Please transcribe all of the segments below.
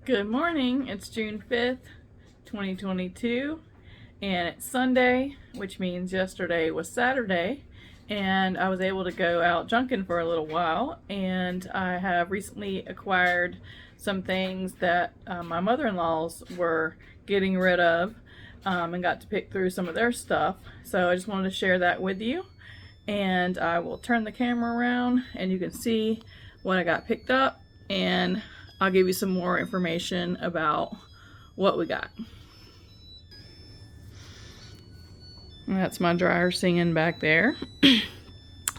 Good morning. It's June 5th, 2022, and it's Sunday, which means yesterday was Saturday, and I was able to go out Junkin for a little while, and I have recently acquired some things that my mother-in-laws were getting rid of, and got to pick through some of their stuff. So I just wanted to share that with you, and I will turn the camera around and you can see what I got picked up, and I'll give you some more information about what we got. And that's my dryer singing back there.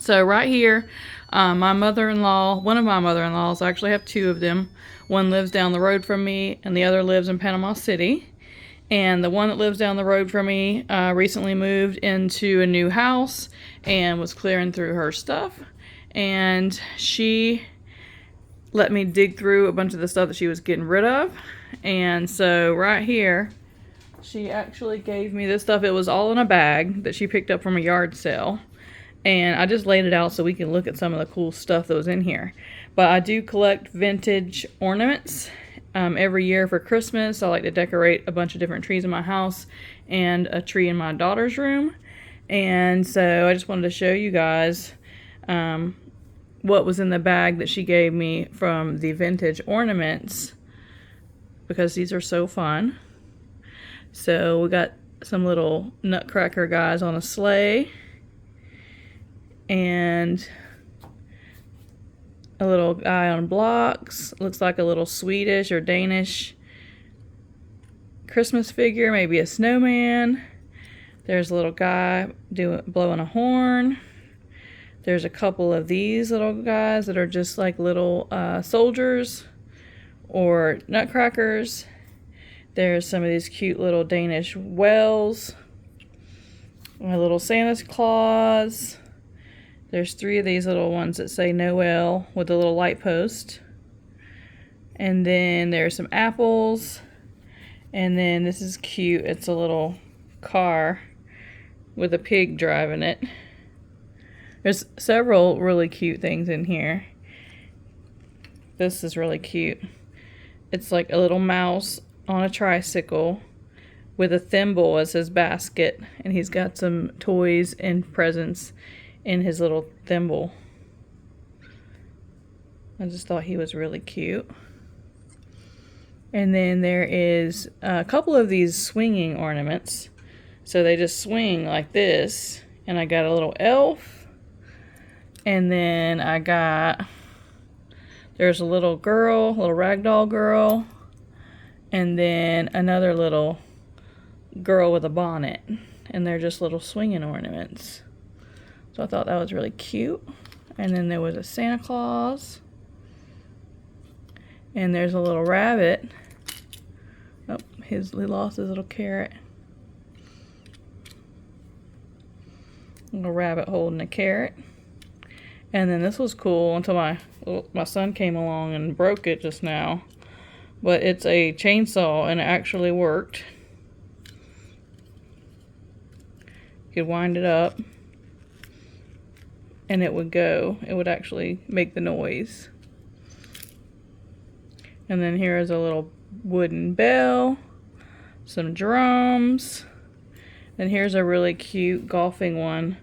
So right here, my mother-in-law, one of my mother-in-laws, I actually have two of them. One lives down the road from me and the other lives in Panama City. And the one that lives down the road from me recently moved into a new house and was clearing through her stuff. And she let me dig through a bunch of the stuff that she was getting rid of. And so right here, she actually gave me this stuff. It was all in a bag that she picked up from a yard sale. And I just laid it out so we can look at some of the cool stuff that was in here. But I do collect vintage ornaments. Every year for Christmas, I like to decorate a bunch of different trees in my house and a tree in my daughter's room. And so I just wanted to show you guys what was in the bag that she gave me from the vintage ornaments, because these are so fun. So we got some little nutcracker guys on a sleigh, and a little guy on blocks. Looks like a little Swedish or Danish Christmas figure, maybe a snowman. There's a little guy blowing a horn. There's a couple of these little guys that are just like little soldiers or nutcrackers. There's some of these cute little Danish wells. A little Santa Claus. There's three of these little ones that say Noel with a little light post. And then there's some apples. And then this is cute. It's a little car with a pig driving it. There's several really cute things in here. This is really cute. It's like a little mouse on a tricycle with a thimble as his basket, and he's got some toys and presents in his little thimble. I just thought he was really cute. And then there is a couple of these swinging ornaments. So they just swing like this, and I got a little elf. And then I got, there's a little girl, little ragdoll girl, and then another little girl with a bonnet. And they're just little swinging ornaments. So I thought that was really cute. And then there was a Santa Claus. And there's a little rabbit. Oh, he lost his little carrot. Little rabbit holding a carrot. And then this was cool until my son came along and broke it just now. But it's a chainsaw and it actually worked. You could wind it up and it would go. It would actually make the noise. And then here is a little wooden bell, some drums. And here's a really cute golfing one.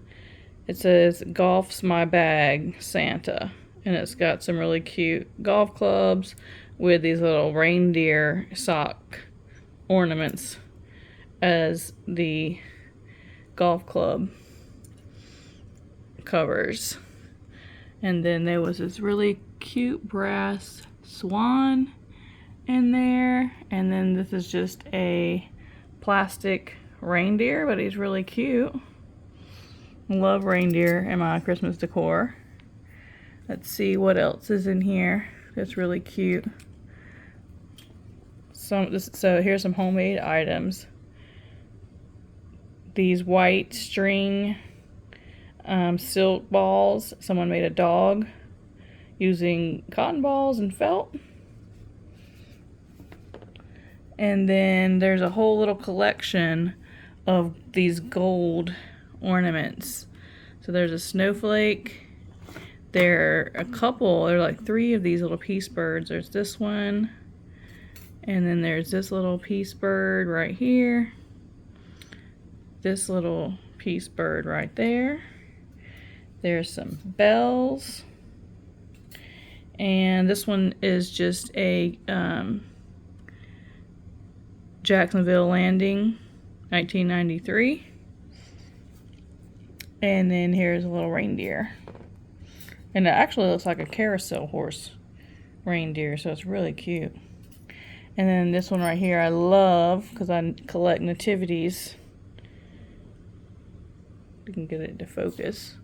It says, "Golf's my bag, Santa." And it's got some really cute golf clubs with these little reindeer sock ornaments as the golf club covers. And then there was this really cute brass swan in there. And then this is just a plastic reindeer, but he's really cute. Love reindeer in my Christmas decor. Let's see what else is in here that's really cute. So here's some homemade items. These white string silk balls. Someone made a dog using cotton balls and felt. And then there's a whole little collection of these gold ornaments. So there's a snowflake. There are a couple, there are like 3 of these little peace birds. There's this one, And then there's this little peace bird right here. This little peace bird right there. There's some bells. And this one is just a Jacksonville Landing, 1993. And then here's a little reindeer. And it actually looks like a carousel horse reindeer, so it's really cute. And then this one right here I love because I collect nativities. You can get it to focus.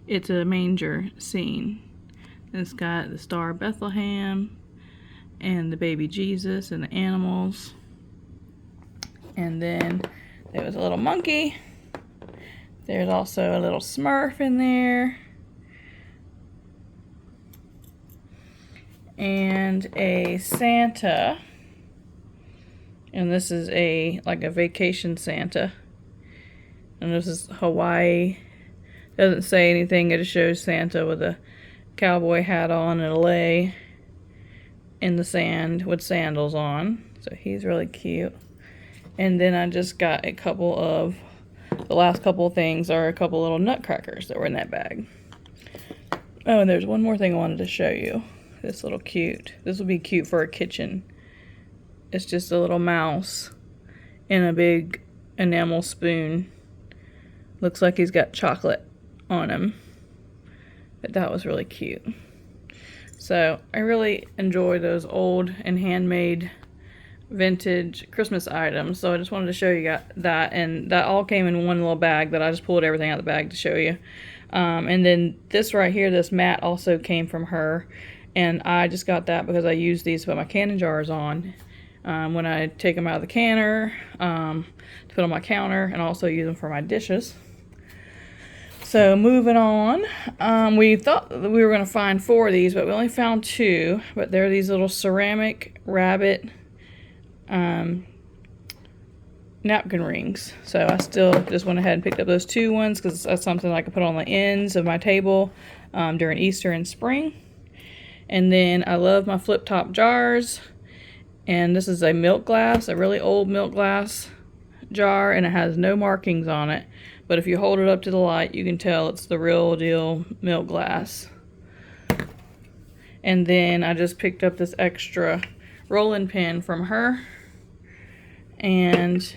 It's a manger scene. It's got the Star of Bethlehem and the baby Jesus and the animals. And then there was a little monkey. There's also a little Smurf in there. And a Santa. And this is like a vacation Santa. And this is Hawaii. Doesn't say anything, it just shows Santa with a cowboy hat on and a lei in the sand with sandals on. So he's really cute. And then I just got the last couple of things are a couple little nutcrackers that were in that bag. Oh, and there's one more thing I wanted to show you. This little cute. This will be cute for a kitchen. It's just a little mouse in a big enamel spoon. Looks like he's got chocolate on him. But that was really cute. So I really enjoy those old and handmade vintage Christmas items. So I just wanted to show you that. And that all came in one little bag that I just pulled everything out of the bag to show you. And then this right here, this mat also came from her. And I just got that because I use these to put my canning jars on. When I take them out of the canner, to put on my counter, and also use them for my dishes. So moving on, we thought that we were going to find 4 of these, but we only found 2. But they're these little ceramic rabbit napkin rings. So I still just went ahead and picked up those 2 ones because that's something I could put on the ends of my table during Easter and spring. And then I love my flip top jars. And this is a milk glass, a really old milk glass jar, and it has no markings on it. But if you hold it up to the light, you can tell it's the real deal milk glass. And then I just picked up this extra rolling pin from her. And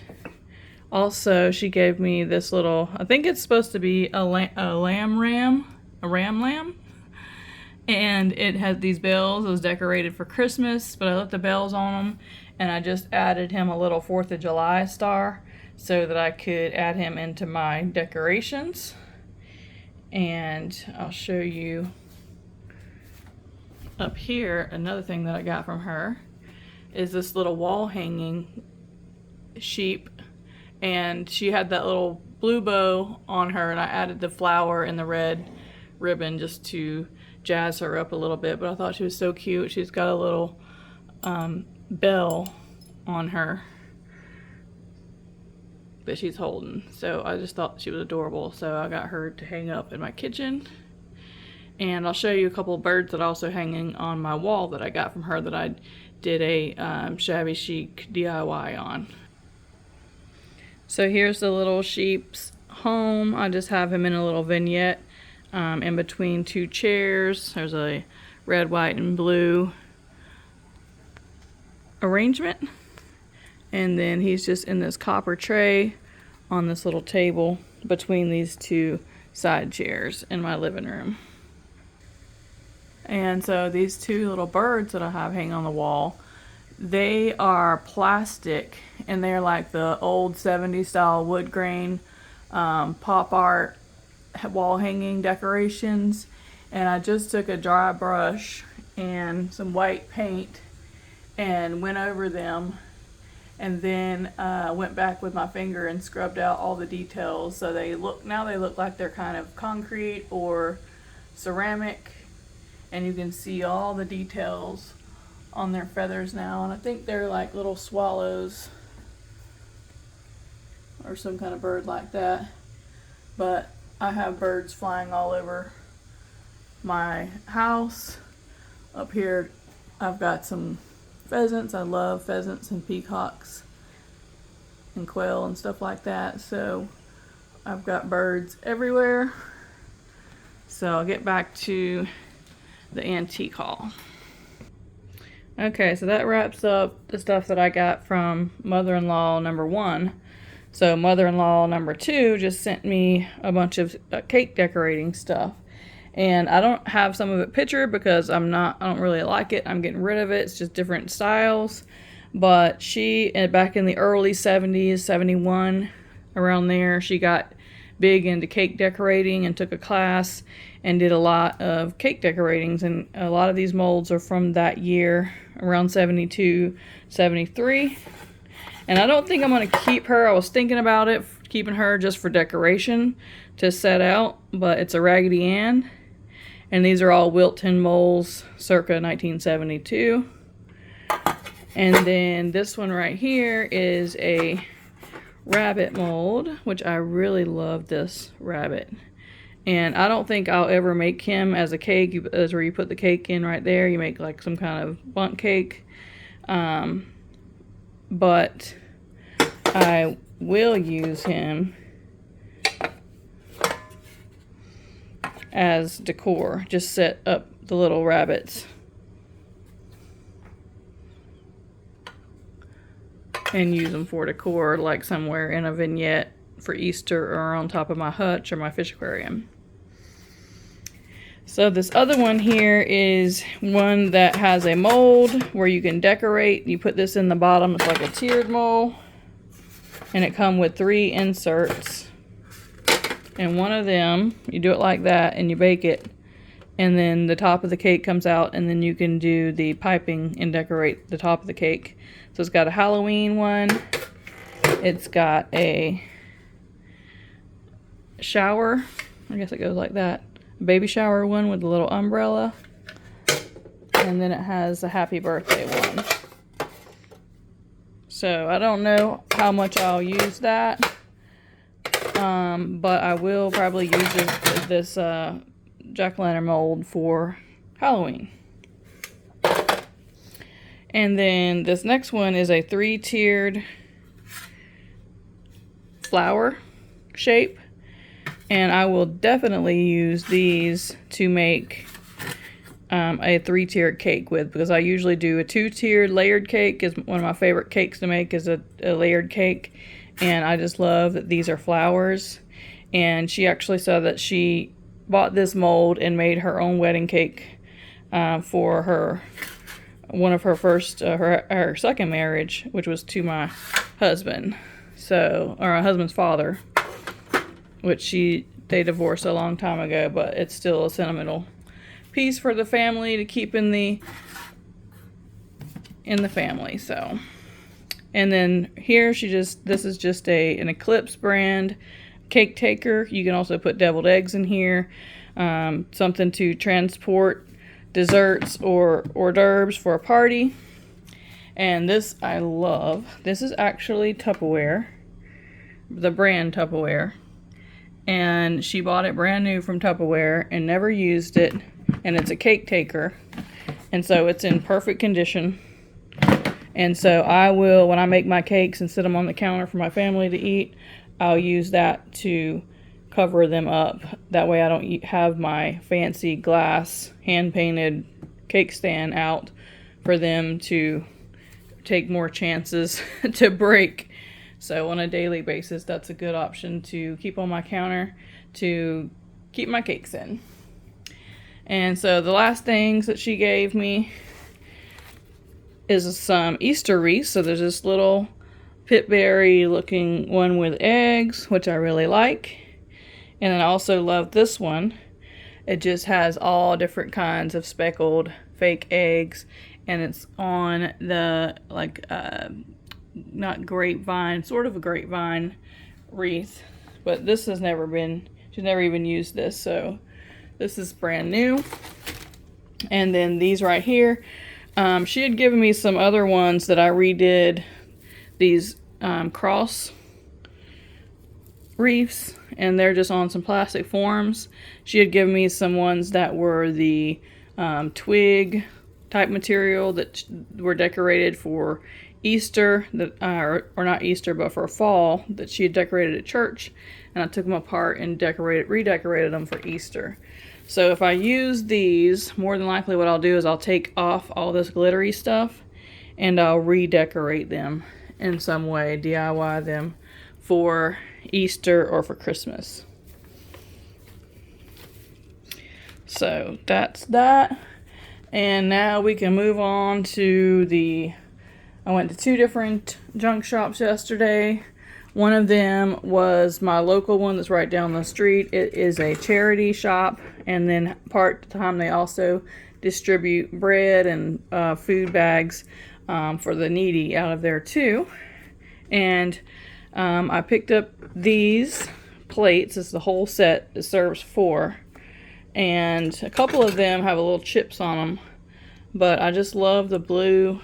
also she gave me this little, I think it's supposed to be a ram lamb. And it has these bells. It was decorated for Christmas, but I left the bells on them. And I just added him a little 4th of July star so that I could add him into my decorations. And I'll show you up here, another thing that I got from her is this little wall hanging sheep. And she had that little blue bow on her, and I added the flower and the red ribbon just to jazz her up a little bit. But I thought she was so cute. She's got a little bell on her that she's holding. So I just thought she was adorable. So I got her to hang up in my kitchen. And I'll show you a couple of birds that are also hanging on my wall that I got from her that I did a shabby chic DIY on. So here's the little sheep's home. I just have him in a little vignette in between 2 chairs. There's a red, white, and blue arrangement. And then he's just in this copper tray on this little table between these 2 side chairs in my living room. And so these 2 little birds that I have hanging on the wall, they are plastic, and they're like the old 70s style wood grain pop art wall hanging decorations. And I just took a dry brush and some white paint and went over them, and then went back with my finger and scrubbed out all the details. So they look like they're kind of concrete or ceramic, and you can see all the details on their feathers now. And I think they're like little swallows or some kind of bird like that. But I have birds flying all over my house, Up here I've got some pheasants. I love pheasants and peacocks and quail and stuff like that. So I've got birds everywhere. So I'll get back to the antique haul. Okay, so that wraps up the stuff that I got from mother-in-law number 1. So mother-in-law number 2 just sent me a bunch of cake decorating stuff. And I don't have some of it pictured because I don't really like it. I'm getting rid of it. It's just different styles. But she, back in the early 70s, 71, around there, she got big into cake decorating and took a class and did a lot of cake decoratings. And a lot of these molds are from that year, around 72, 73. And I don't think I'm going to keep her. I was thinking about it, keeping her just for decoration to set out. But it's a Raggedy Ann. And these are all Wilton molds circa 1972. And then this one right here is a rabbit mold, which I really love this rabbit. And I don't think I'll ever make him as a cake. That's where you put the cake in right there. You make like some kind of bundt cake. But I will use him as decor. Just set up the little rabbits and use them for decor, like somewhere in a vignette for Easter or on top of my hutch or my fish aquarium. So this other one here is one that has a mold where you can decorate. You put this in the bottom. It's like a tiered mold. And it comes with 3 inserts. And one of them, you do it like that and you bake it. And then the top of the cake comes out, and then you can do the piping and decorate the top of the cake. So it's got a Halloween one. It's got a shower. I guess it goes like that. Baby shower one with a little umbrella. And then it has a happy birthday one. So I don't know how much I'll use that. But I will probably use this jack-o'-lantern mold for Halloween. And then this next one is a 3-tiered flower shape. And I will definitely use these to make a 3-tiered cake with, because I usually do a 2-tiered layered cake. Is one of my favorite cakes to make is a layered cake. And I just love that these are flowers. And she actually said that she bought this mold and made her own wedding cake for one of her first, her second marriage, which was to my husband. So, or my husband's father, which they divorced a long time ago, but it's still a sentimental piece for the family to keep in the family. So, and then here this is just an Eclipse brand cake taker. You can also put deviled eggs in here, something to transport desserts or hors d'oeuvres for a party. And this I love. This is actually Tupperware, the brand Tupperware. And she bought it brand new from Tupperware and never used it. And it's a cake taker. And so it's in perfect condition. And so I will, when I make my cakes and sit them on the counter for my family to eat, I'll use that to cover them up. That way I don't have my fancy glass hand-painted cake stand out for them to take more chances to break. So on a daily basis, that's a good option to keep on my counter to keep my cakes in. And so the last things that she gave me is some Easter wreaths. So there's this little pitberry looking one with eggs, which I really like. And then I also love this one. It just has all different kinds of speckled fake eggs, and it's on the not grapevine, sort of a grapevine wreath. But this has never been, she's never even used this, so this is brand new. And then these right here, she had given me some other ones that I redid, these cross wreaths, and they're just on some plastic forms. She had given me some ones that were the twig type material that were decorated for Easter, that or not Easter, but for fall, that she had decorated at church, and I took them apart and redecorated them for Easter. So if I use these, more than likely what I'll do is I'll take off all this glittery stuff and I'll redecorate them in some way, DIY them for Easter or for Christmas. So that's that. And now we can move on to I went to 2 different junk shops yesterday. One of them was my local one that's right down the street. It is a charity shop, and then part-time they also distribute bread and food bags for the needy out of there too. And I picked up these plates. It's the whole set. It serves 4. And a couple of them have a little chips on them, but I just love the blue.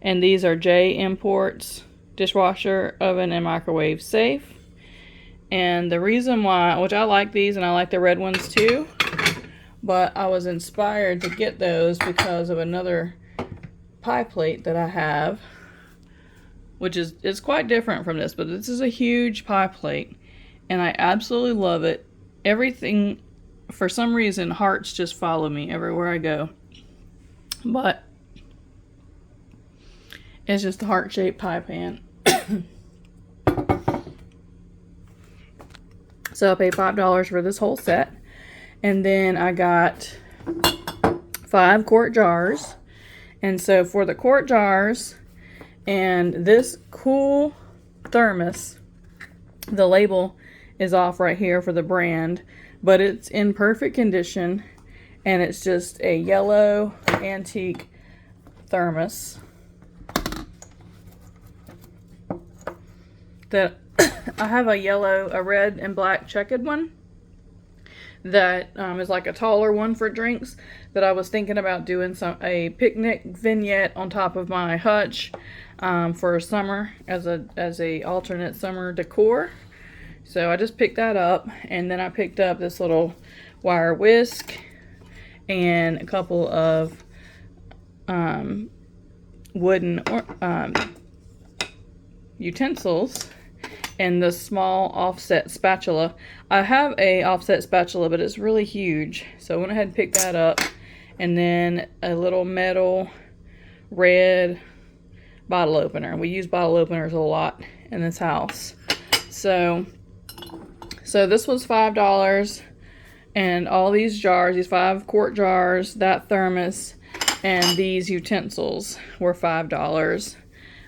And these are J Imports dishwasher, oven, and microwave safe. And the reason why, which I like these and I like the red ones too, but I was inspired to get those because of another pie plate that I have, which is quite different from this, but this is a huge pie plate and I absolutely love it. Everything, for some reason, hearts just follow me everywhere I go. But it's just a heart-shaped pie pan. So I paid $5 for this whole set. And then I got 5 quart jars. And so for the quart jars and this cool thermos, the label is off right here for the brand, but it's in perfect condition. And it's just a yellow antique thermos that I have a red and black checkered one that is like a taller one for drinks that I was thinking about doing a picnic vignette on top of my hutch for summer as a alternate summer decor. So I just picked that up, and then I picked up this little wire whisk and a couple of wooden utensils and the small offset spatula. I have a offset spatula, but it's really huge, so I went ahead and picked that up. And then a little metal red bottle opener. We use bottle openers a lot in this house. So this was $5, and all these jars, these 5 quart jars, that thermos, and these utensils were $5.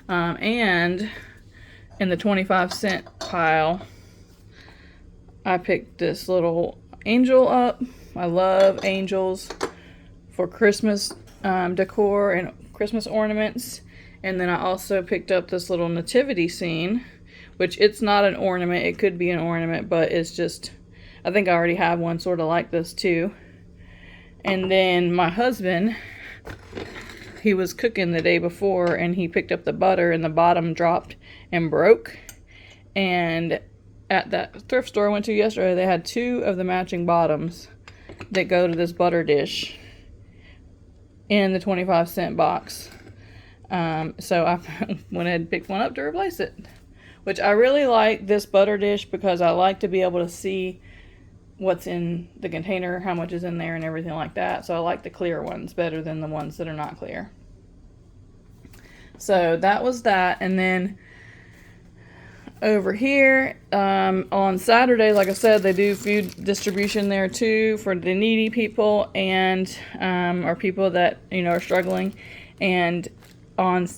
And in the 25-cent pile, I picked this little angel up. I love angels for Christmas decor and Christmas ornaments. And then I also picked up this little nativity scene, which it's not an ornament. It could be an ornament, but it's just, I think I already have one sort of like this too. And then my husband, he was cooking the day before and he picked up the butter and the bottom dropped and broke. And at that thrift store I went to yesterday, they had 2 of the matching bottoms that go to this butter dish in the 25-cent box. So I went ahead and picked one up to replace it, which I really like this butter dish because I like to be able to see what's in the container, how much is in there and everything like that. So I like the clear ones better than the ones that are not clear. So that was that. And then over here on Saturday, like I said, they do food distribution there too for the needy people and or people that are struggling. And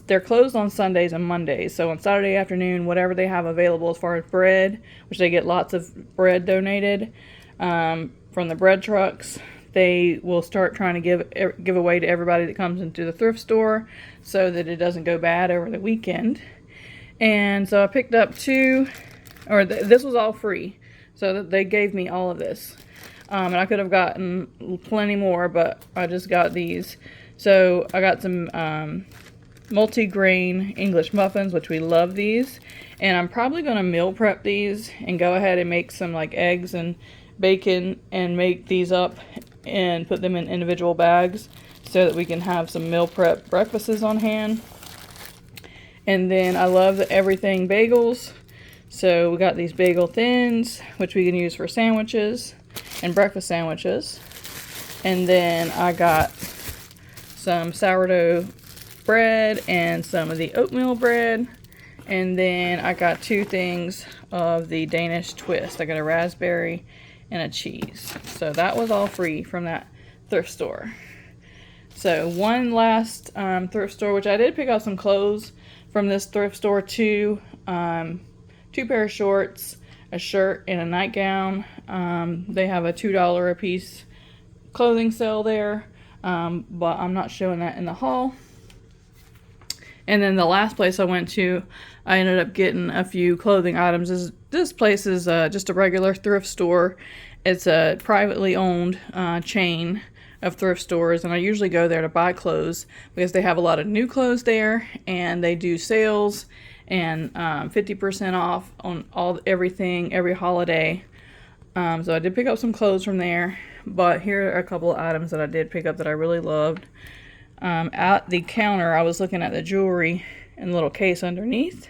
they're closed on Sundays and Mondays. So on Saturday afternoon, whatever they have available as far as bread, which they get lots of bread donated from the bread trucks, they will start trying to give away to everybody that comes into the thrift store so that it doesn't go bad over the weekend. And so I picked up 2, this was all free. So they gave me all of this. And I could have gotten plenty more, but I just got these. So I got some multi-grain English muffins, which we love these. And I'm probably going to meal prep these and go ahead and make some like eggs and bacon and make these up and put them in individual bags so that we can have some meal prep breakfasts on hand. And then I love the everything bagels. So we got these bagel thins, which we can use for sandwiches and breakfast sandwiches. And then I got some sourdough bread and some of the oatmeal bread. And then I got 2 things of the Danish twist. I got a raspberry and a cheese. So that was all free from that thrift store. So one last thrift store, which I did pick up some clothes from this thrift store too. 2 pair of shorts, a shirt, and a nightgown. They have a $2 a piece clothing sale there, but I'm not showing that in the haul. And then the last place I went to, I ended up getting a few clothing items. This place is just a regular thrift store. It's a privately owned chain of thrift stores, and I usually go there to buy clothes because they have a lot of new clothes there, and they do sales and 50% off on everything every holiday. So I did pick up some clothes from there, but here are a couple of items that I did pick up that I really loved. At the counter, I was looking at the jewelry in a little case underneath,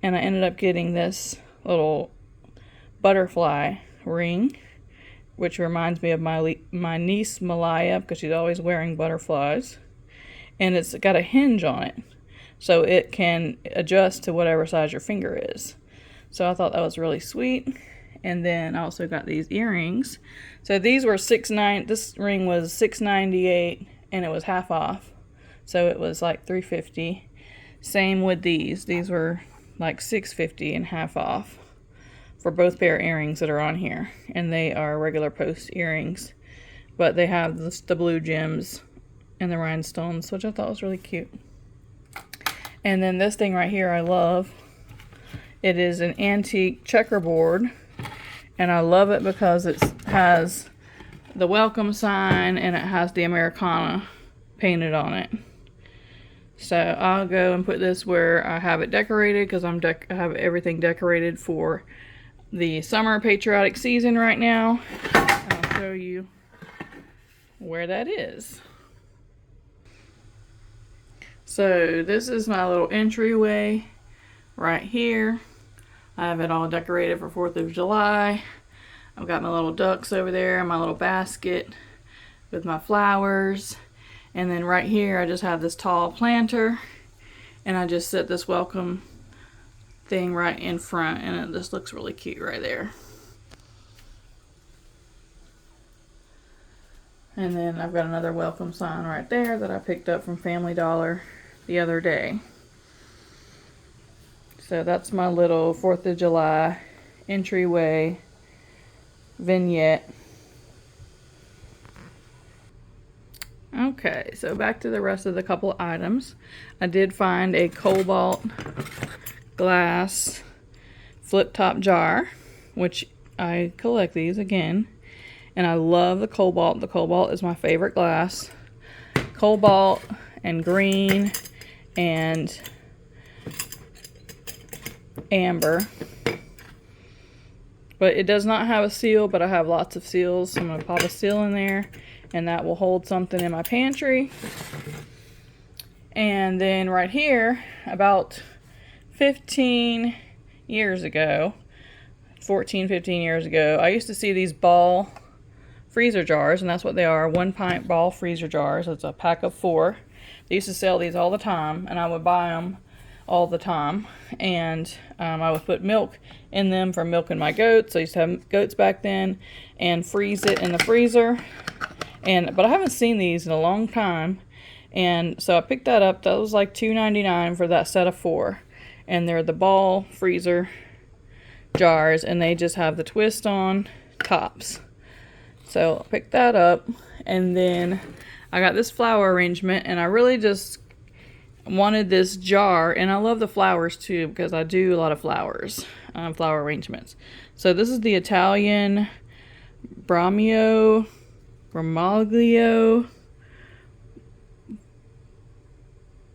and I ended up getting this little butterfly ring, which reminds me of my niece Malaya, because she's always wearing butterflies. And it's got a hinge on it, so it can adjust to whatever size your finger is. So I thought that was really sweet. And then I also got these earrings. So these were this ring was $6.98, and it was half off. So it was like $3.50. Same with these. These were like $6.50 and half off for both pair of earrings that are on here. And they are regular post earrings, but they have the blue gems and the rhinestones, which I thought was really cute. And then this thing right here I love. It is an antique checkerboard, and I love it because it has the welcome sign and it has the Americana painted on it. So I'll go and put this where I have it decorated, because I have everything decorated for the summer patriotic season right now. I'll show you where that is. So this is my little entryway right here. I have it all decorated for 4th of July. I've got my little ducks over there, my little basket with my flowers. And then right here I just have this tall planter, and I just set this welcome thing right in front, and it just looks really cute right there. And then I've got another welcome sign right there that I picked up from Family Dollar the other day. So that's my little 4th of July entryway vignette. Okay, so back to the rest of the couple items. I did find a cobalt glass flip top jar, which I collect these again, and I love the cobalt. The cobalt is my favorite glass. Cobalt and green and amber. But it does not have a seal, but I have lots of seals, so I'm going to pop a seal in there, and that will hold something in my pantry. And then right here, about 15 years ago, 14, 15 years ago, I used to see these ball freezer jars, and that's what they are, 1 pint ball freezer jars. It's a pack of 4. They used to sell these all the time, and I would buy them all the time, and I would put milk in them for milking my goats. I used to have goats back then, and freeze it in the freezer. But I haven't seen these in a long time, and so I picked that up. That was like $2.99 for that set of 4, and they're the ball freezer jars, and they just have the twist on tops. So I picked that up, and then I got this flower arrangement, and I really just wanted this jar, and I love the flowers too, because I do a lot of flowers, flower arrangements. So this is the Italian Bramaglio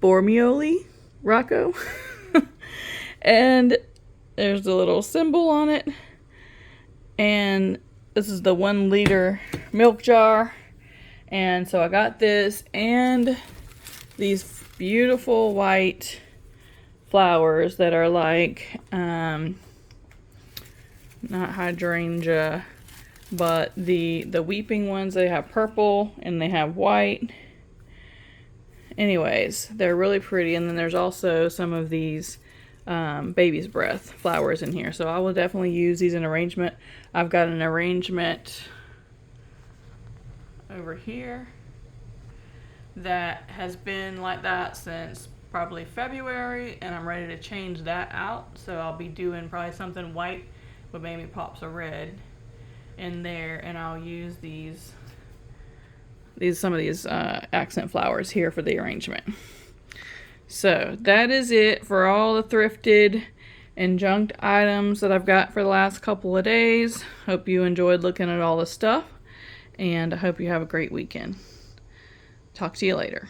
Bormioli Rocco. And there's a little symbol on it, and this is the 1 liter milk jar, And so I got this and these beautiful white flowers that are like, not hydrangea, but the weeping ones. They have purple and they have white. Anyways, they're really pretty. And then there's also some of these baby's breath flowers in here. So I will definitely use these in arrangement. I've got an arrangement over here that has been like that since probably February, and I'm ready to change that out. So I'll be doing probably something white with maybe pops of red in there, and I'll use some of these accent flowers here for the arrangement. So that is it for all the thrifted and junked items that I've got for the last couple of days. Hope you enjoyed looking at all the stuff, and I hope you have a great weekend. Talk to you later.